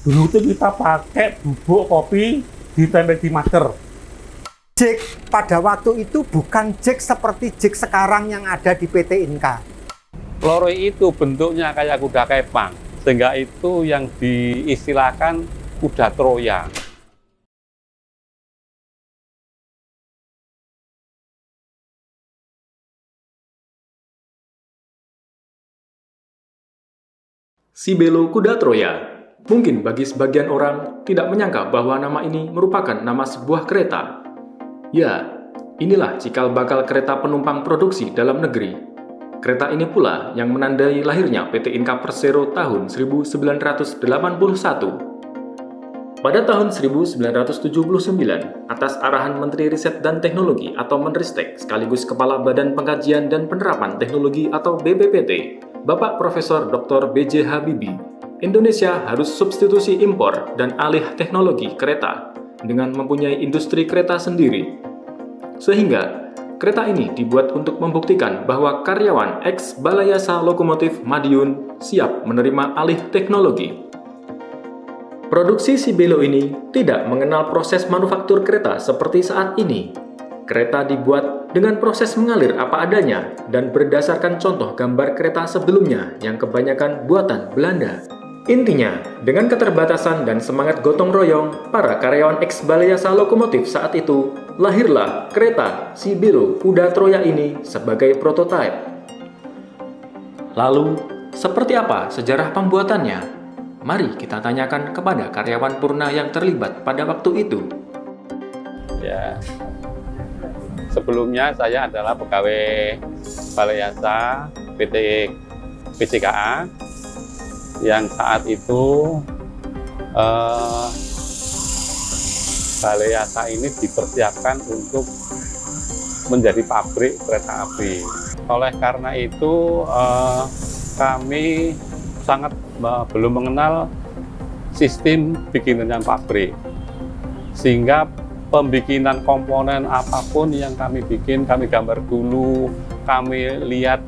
Dulu tuh kita pakai bubuk kopi ditempel di masker. Jig pada waktu itu bukan jig seperti jig sekarang yang ada di PT Inka. Loroi itu bentuknya kayak kuda kepang, sehingga itu yang diistilahkan kuda Troya. Sibelo Kuda Troya. Mungkin bagi sebagian orang tidak menyangka bahwa nama ini merupakan nama sebuah kereta. Ya, inilah cikal bakal kereta penumpang produksi dalam negeri. Kereta ini pula yang menandai lahirnya PT Inka Persero tahun 1981. Pada tahun 1979, atas arahan Menteri Riset dan Teknologi atau Menristek sekaligus Kepala Badan Pengkajian dan Penerapan Teknologi atau BPPT, Bapak Profesor Dr. B.J. Habibie, Indonesia harus substitusi impor dan alih teknologi kereta dengan mempunyai industri kereta sendiri. Sehingga, kereta ini dibuat untuk membuktikan bahwa karyawan ex-Balayasa Lokomotif Madiun siap menerima alih teknologi. Produksi Sibelo ini tidak mengenal proses manufaktur kereta seperti saat ini. Kereta dibuat dengan proses mengalir apa adanya dan berdasarkan contoh gambar kereta sebelumnya yang kebanyakan buatan Belanda. Intinya, dengan keterbatasan dan semangat gotong royong, para karyawan ex-Balayasa Lokomotif saat itu, lahirlah kereta Sibelo Kuda Troya ini sebagai prototipe. Lalu, seperti apa sejarah pembuatannya? Mari kita tanyakan kepada karyawan Purna yang terlibat pada waktu itu. Ya, sebelumnya saya adalah pegawai Balayasa PT PCKA yang saat itu Balayasa ini dipersiapkan untuk menjadi pabrik kereta api. Oleh karena itu kami sangat belum mengenal sistem bikinan pabrik, sehingga pembikinan komponen apapun yang kami bikin, kami gambar dulu, kami lihat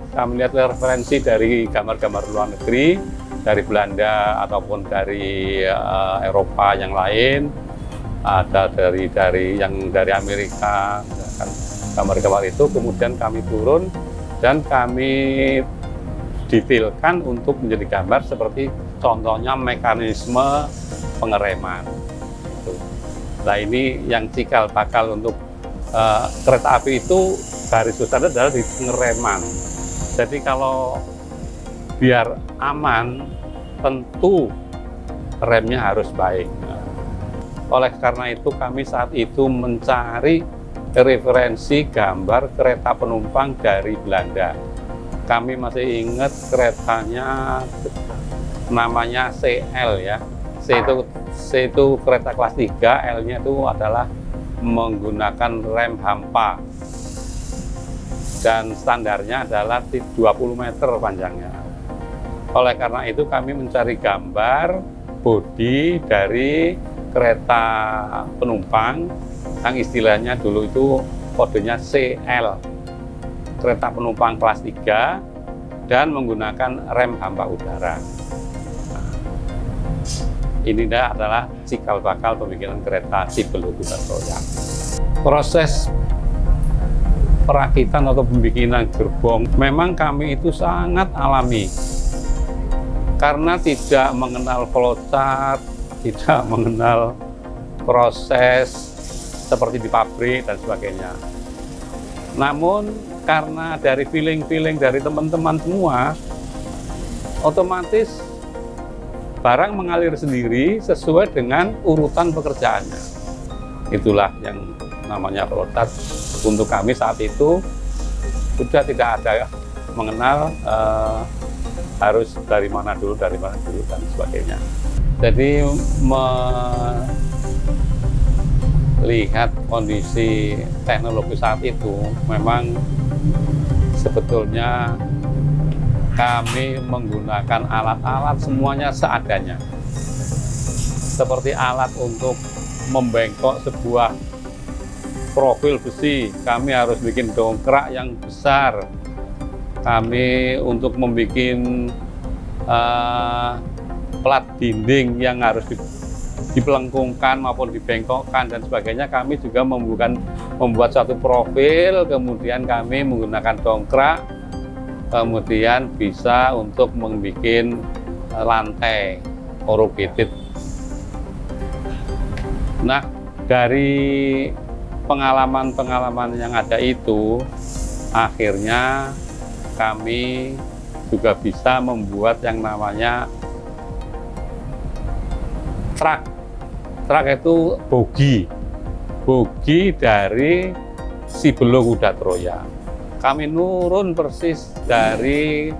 referensi dari gambar-gambar luar negeri, dari Belanda ataupun dari Eropa yang lain, ada dari Amerika, kan gambar-gambar itu kemudian kami turun dan kami detailkan untuk menjadi gambar seperti contohnya mekanisme pengereman. Nah, ini yang cikal bakal untuk kereta api itu garis besarnya adalah di pengereman. Jadi kalau biar aman, tentu remnya harus baik. Oleh karena itu kami saat itu mencari referensi gambar kereta penumpang dari Belanda. Kami masih ingat keretanya namanya CL ya. C itu kereta kelas 3, L-nya itu adalah menggunakan rem hampa. Dan standarnya adalah 20 meter panjangnya. Oleh karena itu kami mencari gambar bodi dari kereta penumpang yang istilahnya dulu itu kodenya CL, kereta penumpang kelas 3 dan menggunakan rem hampa udara. Ini adalah cikal bakal pembikinan kereta Sibelo Kuda Troya. Proses perakitan atau pembikinan gerbong memang kami itu sangat alami karena tidak mengenal flowchart, tidak mengenal proses seperti di pabrik dan sebagainya. Namun karena dari feeling dari teman-teman semua, otomatis barang mengalir sendiri sesuai dengan urutan pekerjaannya. Itulah yang namanya flowchart. Untuk kami saat itu sudah tidak ada mengenal harus dari mana dulu dan sebagainya. Jadi melihat kondisi teknologi saat itu, memang sebetulnya kami menggunakan alat-alat semuanya seadanya. Seperti alat untuk membengkok sebuah profil besi, kami harus bikin dongkrak yang besar. Kami untuk membuat plat dinding yang harus dipelengkungkan maupun dibengkokkan dan sebagainya, kami juga membuat suatu profil, kemudian kami menggunakan dongkrak, kemudian bisa untuk membuat lantai corrugated. Nah, dari pengalaman-pengalaman yang ada itu, akhirnya kami juga bisa membuat yang namanya truk. Truk itu bogi dari Sibelo Kuda Troya. Kami nurun persis dari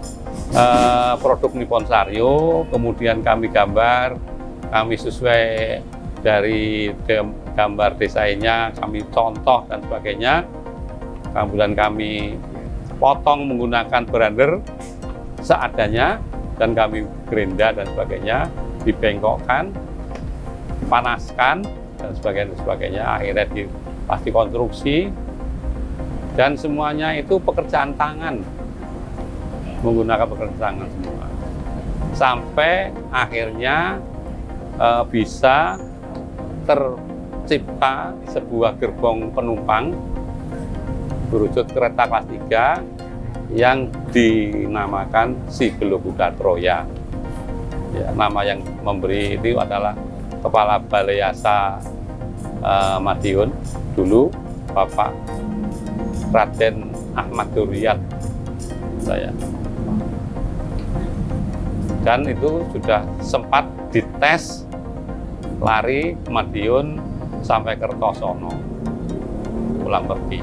produk Nippon Saryo, kemudian kami gambar, kami sesuai dari gambar desainnya, kami contoh dan sebagainya. Kemudian kami potong menggunakan brander seadanya dan kami gerinda dan sebagainya, dibengkokkan, panaskan dan sebagainya. Akhirnya pasti konstruksi dan semuanya itu pekerjaan tangan, menggunakan pekerjaan tangan semua. Sampai akhirnya bisa tercipta sebuah gerbong penumpang berwujud kereta kelas 3 yang dinamakan Sibelo Kuda Troya. Ya, nama yang memberi itu adalah Kepala Balai Yasa Madiun dulu, Bapak Raden Ahmad Duryat saya. Dan itu sudah sempat dites lari Madiun sampai Kertosono, pulang pergi.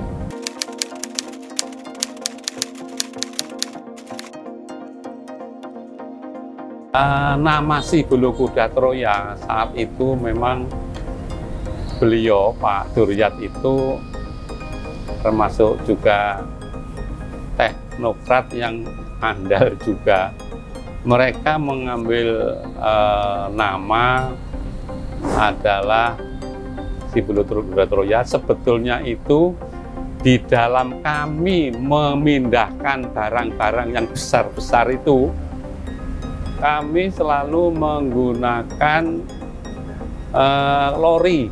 Nama Sibelo Kuda Troya saat itu memang beliau Pak Duryat itu termasuk juga teknokrat yang andal juga. Mereka mengambil nama adalah Sibelo Kuda Troya. Sebetulnya itu di dalam kami memindahkan barang-barang yang besar-besar itu, kami selalu menggunakan lori.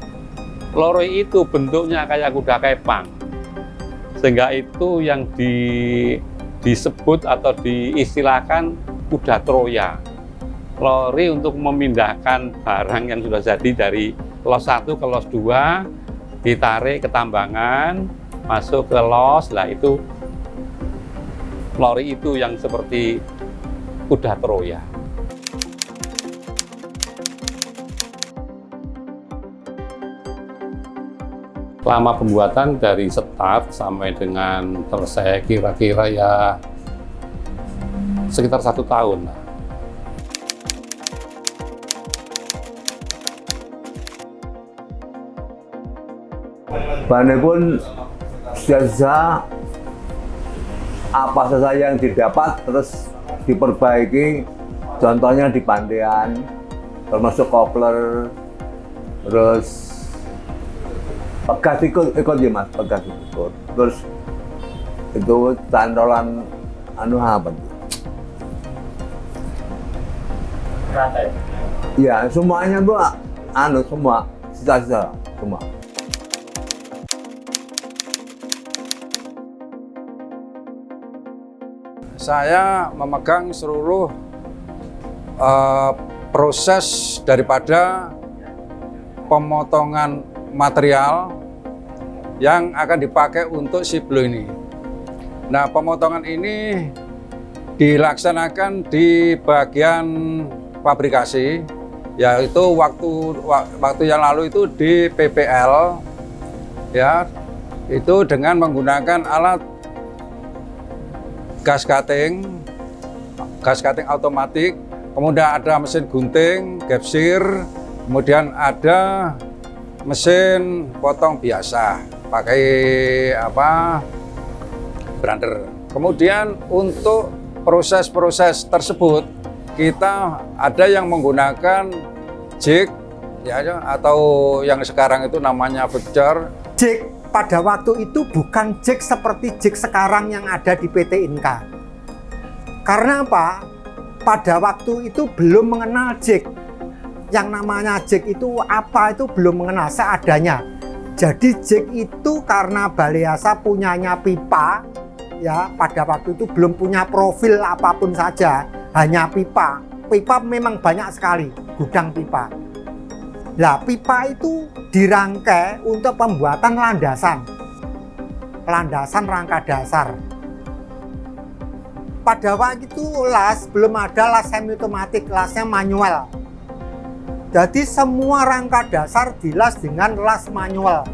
Lori itu bentuknya kayak kuda kepang, sehingga itu yang disebut atau diistilahkan kuda Troya. Lori untuk memindahkan barang yang sudah jadi dari los 1 ke los 2, ditarik ke tambangan, masuk ke los, lah itu lori itu yang seperti kuda Troya. Lama pembuatan dari start sampai dengan selesai kira-kira ya sekitar 1 tahun lah. Bahannya pun biasa apa saja yang didapat terus diperbaiki, contohnya di pandean, termasuk kopler, terus pegas ikut ya mas, pegas ikut, terus itu cantolan anu apa tuh? Rantai. Ya semuanya tuh anu semua sisa-sisa semua. Saya memegang seluruh proses daripada pemotongan material yang akan dipakai untuk Sibelo ini. Nah, pemotongan ini dilaksanakan di bagian fabrikasi, yaitu waktu yang lalu itu di PPL, ya, itu dengan menggunakan alat gas cutting otomatis, kemudian ada mesin gunting, gapsir, kemudian ada mesin potong biasa pakai brander. Kemudian untuk proses-proses tersebut kita ada yang menggunakan jig ya, atau yang sekarang itu namanya vector. Jig pada waktu itu bukan jig seperti jig sekarang yang ada di PT Inka. Karena apa? pada waktu itu belum mengenal jig. Yang namanya jig itu apa itu belum mengenal, seadanya. Jadi jig itu karena Baleasa punyanya pipa, ya pada waktu itu belum punya profil apapun saja, hanya pipa. Pipa memang banyak sekali, gudang pipa. Nah, pipa itu dirangkai untuk pembuatan landasan rangka dasar. Pada waktu itu las belum ada las semi otomatis, lasnya manual. Jadi semua rangka dasar dilas dengan las manual.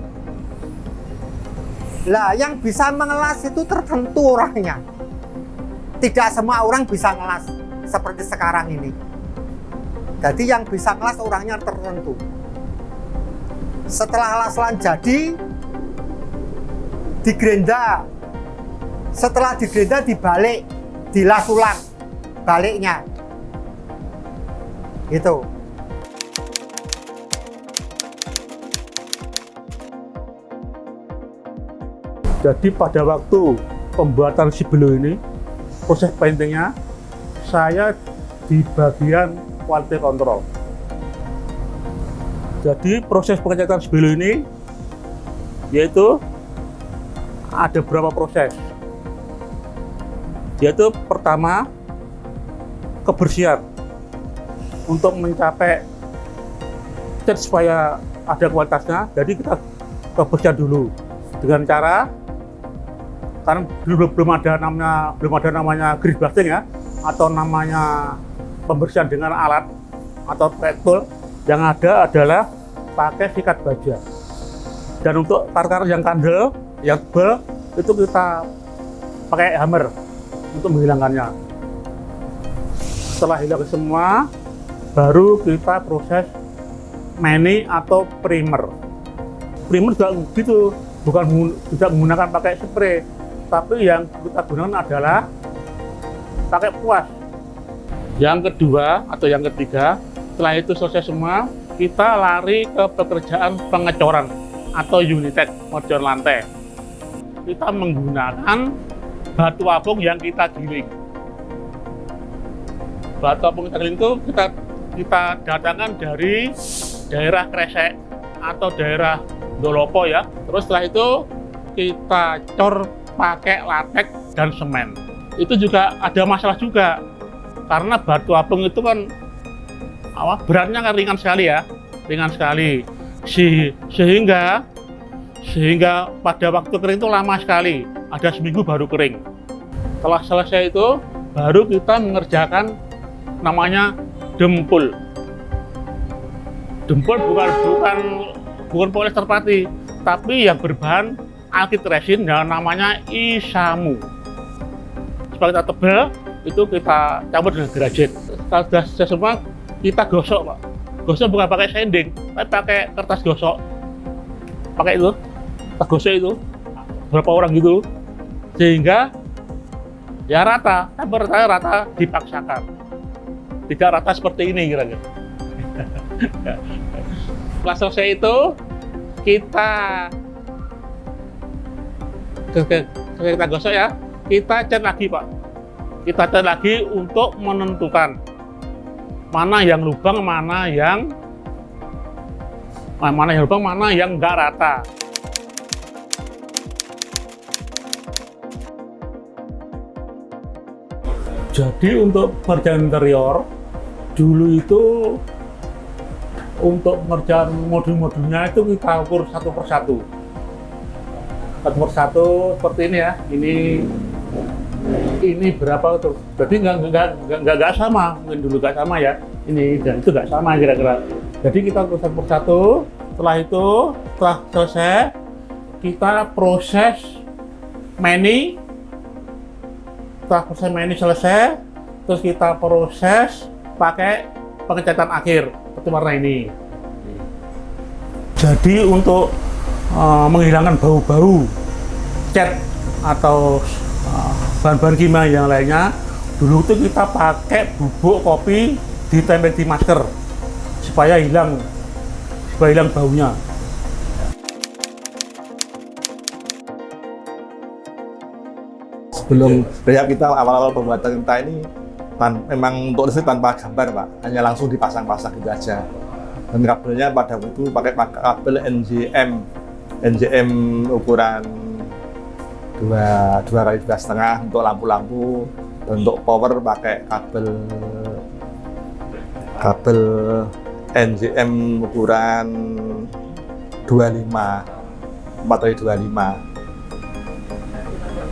Lah, yang bisa mengelas itu tertentu orangnya. Tidak semua orang bisa ngelas seperti sekarang ini. Jadi yang bisa ngelas orangnya tertentu. Setelah las-lan jadi, digerenda. Setelah digerenda dibalik, dilas ulang baliknya. Gitu. Jadi pada waktu pembuatan si belo ini, proses paintingnya, saya di bagian quality control. Jadi proses pengecatan si belo ini, yaitu ada beberapa proses. Yaitu pertama, kebersihan. Untuk mencapai cat supaya ada kualitasnya, jadi kita kebersihan dulu dengan cara, karena belum ada namanya grease blasting ya, atau namanya pembersihan dengan alat atau tool. Yang ada adalah pakai sikat baja. Dan untuk tar-tar yang kandel, yang tebal, itu kita pakai hammer untuk menghilangkannya. Setelah hilang semua, baru kita proses mani atau primer. Primer juga gitu, bukan tidak menggunakan pakai spray, tapi yang kita gunakan adalah pakai puas. Yang kedua atau yang ketiga, setelah itu selesai semua, kita lari ke pekerjaan pengecoran atau unitek, ngecor lantai. Kita menggunakan batu apung yang kita giling. Batu apung kita giling itu kita datangkan dari daerah Kresek atau daerah Dolopo ya. Terus setelah itu kita cor pakai latek dan semen. Itu juga ada masalah juga, karena batu apung itu kan beratnya kan ringan sekali ya, ringan sekali. Sehingga pada waktu kering itu lama sekali, ada seminggu baru kering. Setelah selesai itu, baru kita mengerjakan namanya dempul. Dempul bukan polyester pati, tapi yang berbahan alkyd resin yang namanya isamu. Supaya kita tebal, itu kita campur dengan grafit. Kalau sudah selesai semua, kita gosok, Pak. Gosok bukan pakai sanding, tapi pakai kertas gosok. Pakai itu, kita gosok itu, berapa orang gitu, sehingga ya rata, rata dipaksakan. Tidak rata seperti ini kira-kira. Setelah selesai itu, kita gosok ya, kita cat lagi, Pak. Kita cat lagi untuk menentukan mana yang lubang, mana yang nggak rata. Jadi untuk pekerjaan interior dulu itu, untuk pengerjaan modul-modulnya itu kita ukur satu persatu. Satu persatu seperti ini ya. Ini berapa tuh? Jadi nggak sama, mungkin dulu nggak sama ya. Ini dan itu nggak sama kira-kira. Jadi kita ukur satu persatu. Setelah itu, setelah selesai, kita proses mani. Setelah proses mani selesai, terus kita proses pakai pengecatan akhir seperti warna ini. Jadi untuk menghilangkan bau-bau cat atau bahan-bahan kimia yang lainnya, dulu itu kita pakai bubuk kopi ditempel di masker supaya hilang baunya. Sebelum kita awal-awal pembuatan tinta ini, memang untuk listrik tanpa gambar Pak, hanya langsung dipasang-pasang gitu aja. Dan kabelnya pada waktu itu pakai kabel NJM ukuran 2x2,5 untuk lampu-lampu. Dan untuk power pakai kabel NJM ukuran 4x25.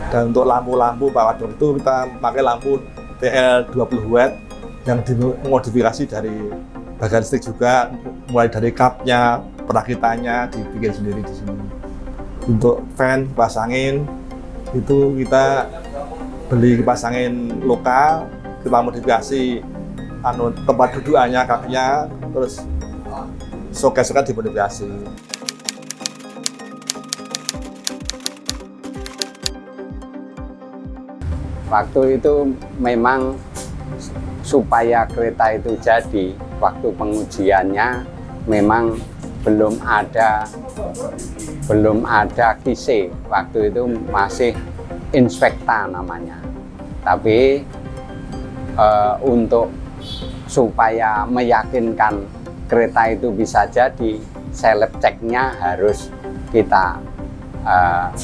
Dan untuk lampu-lampu pada waktu itu kita pakai lampu TL 20 watt yang dimodifikasi dari bagian listrik juga, mulai dari kapnya, perakitannya dibikin sendiri di sini. Untuk fan pasangin itu kita beli pasangin lokal, kita modifikasi tempat dudukannya, kapnya, terus soket-soket dimodifikasi. Waktu itu memang supaya kereta itu jadi, waktu pengujiannya memang belum ada kise. Waktu itu masih inspekta namanya. Tapi untuk supaya meyakinkan kereta itu bisa jadi, seleb ceknya harus kita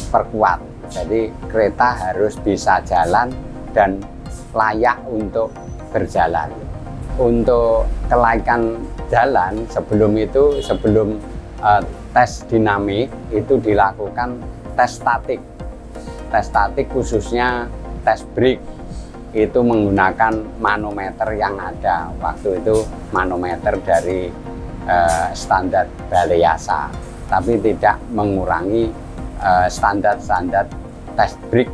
perkuat. Jadi kereta harus bisa jalan dan layak untuk berjalan. Untuk kelaikan jalan sebelum tes dinamik itu dilakukan tes statik. Tes statik khususnya tes brake itu menggunakan manometer yang ada. Waktu itu manometer dari standar Balai-Yasa, tapi tidak mengurangi standar-standar tes brake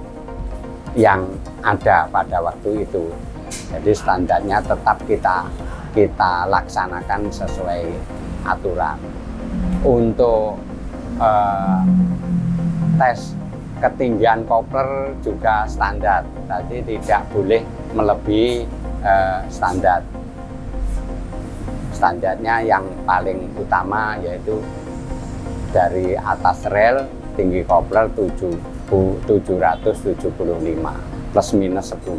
yang ada pada waktu itu. Jadi standarnya tetap kita laksanakan sesuai aturan. Untuk tes ketinggian kopler juga standar, jadi tidak boleh melebihi standar. Standarnya yang paling utama yaitu dari atas rel tinggi kopler 775 plus minus 10.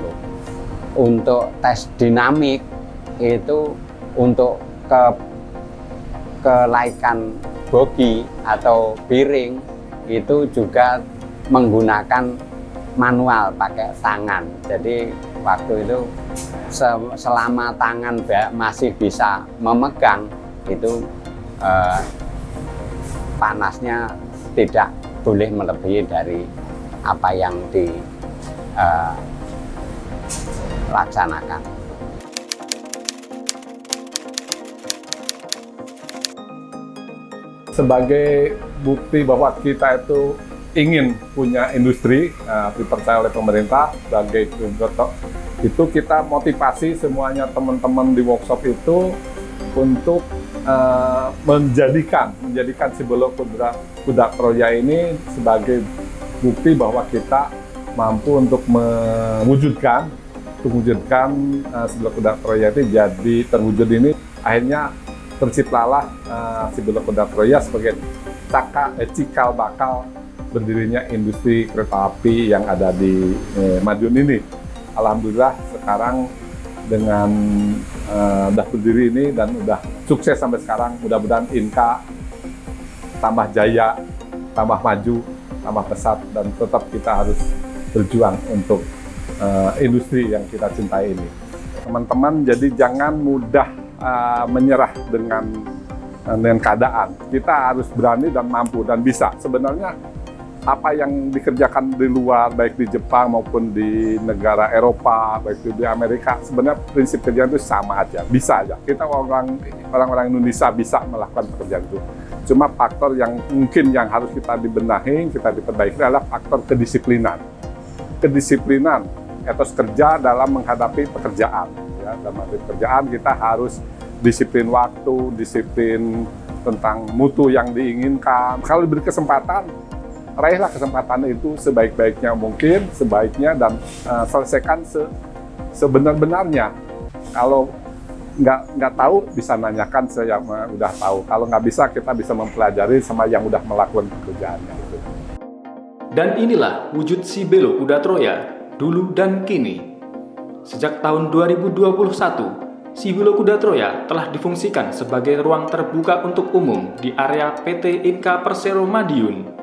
Untuk tes dinamik itu untuk kelaikan bogi atau bearing itu juga menggunakan manual pakai tangan. Jadi waktu itu selama tangan masih bisa memegang itu panasnya tidak boleh melebihi dari apa yang dilaksanakan. Sebagai bukti bahwa kita itu ingin punya industri, dipercaya oleh pemerintah sebagai contoh, itu kita motivasi semuanya teman-teman di workshop itu untuk menjadikan si Belok Kuda Troya ini sebagai bukti bahwa kita mampu untuk mewujudkan si Belok Kuda Troya itu jadi terwujud. Ini akhirnya terciptalah si Belok Kuda Troya sebagai cikal bakal berdirinya industri kereta api yang ada di Madiun ini. Alhamdulillah sekarang dengan udah berdiri ini dan udah sukses sampai sekarang, mudah-mudahan Inka tambah jaya, tambah maju, tambah pesat, dan tetap kita harus berjuang untuk industri yang kita cintai ini. Teman-teman, jadi jangan mudah menyerah dengan keadaan. Kita harus berani dan mampu dan bisa. Sebenarnya apa yang dikerjakan di luar, baik di Jepang maupun di negara Eropa, baik di Amerika, sebenarnya prinsip kerjaan itu sama aja, bisa aja. Kita orang-orang Indonesia bisa melakukan pekerjaan itu. Cuma faktor yang mungkin yang harus kita dibenahi, kita diperbaiki adalah faktor kedisiplinan. Kedisiplinan, etos kerja dalam menghadapi pekerjaan. Ya, dalam menghadapi pekerjaan kita harus disiplin waktu, disiplin tentang mutu yang diinginkan. Kalau diberi kesempatan, raihlah kesempatan itu sebaik-baiknya mungkin, sebaiknya, dan selesaikan sebenar-benarnya. Kalau nggak tahu, bisa nanyakan saya yang udah tahu. Kalau nggak bisa, kita bisa mempelajari sama yang udah melakukan pekerjaannya. Gitu. Dan inilah wujud si Belok Kuda Troya, dulu dan kini. Sejak tahun 2021, Sibilo Kuda Troya telah difungsikan sebagai ruang terbuka untuk umum di area PT Inka Persero Madiun.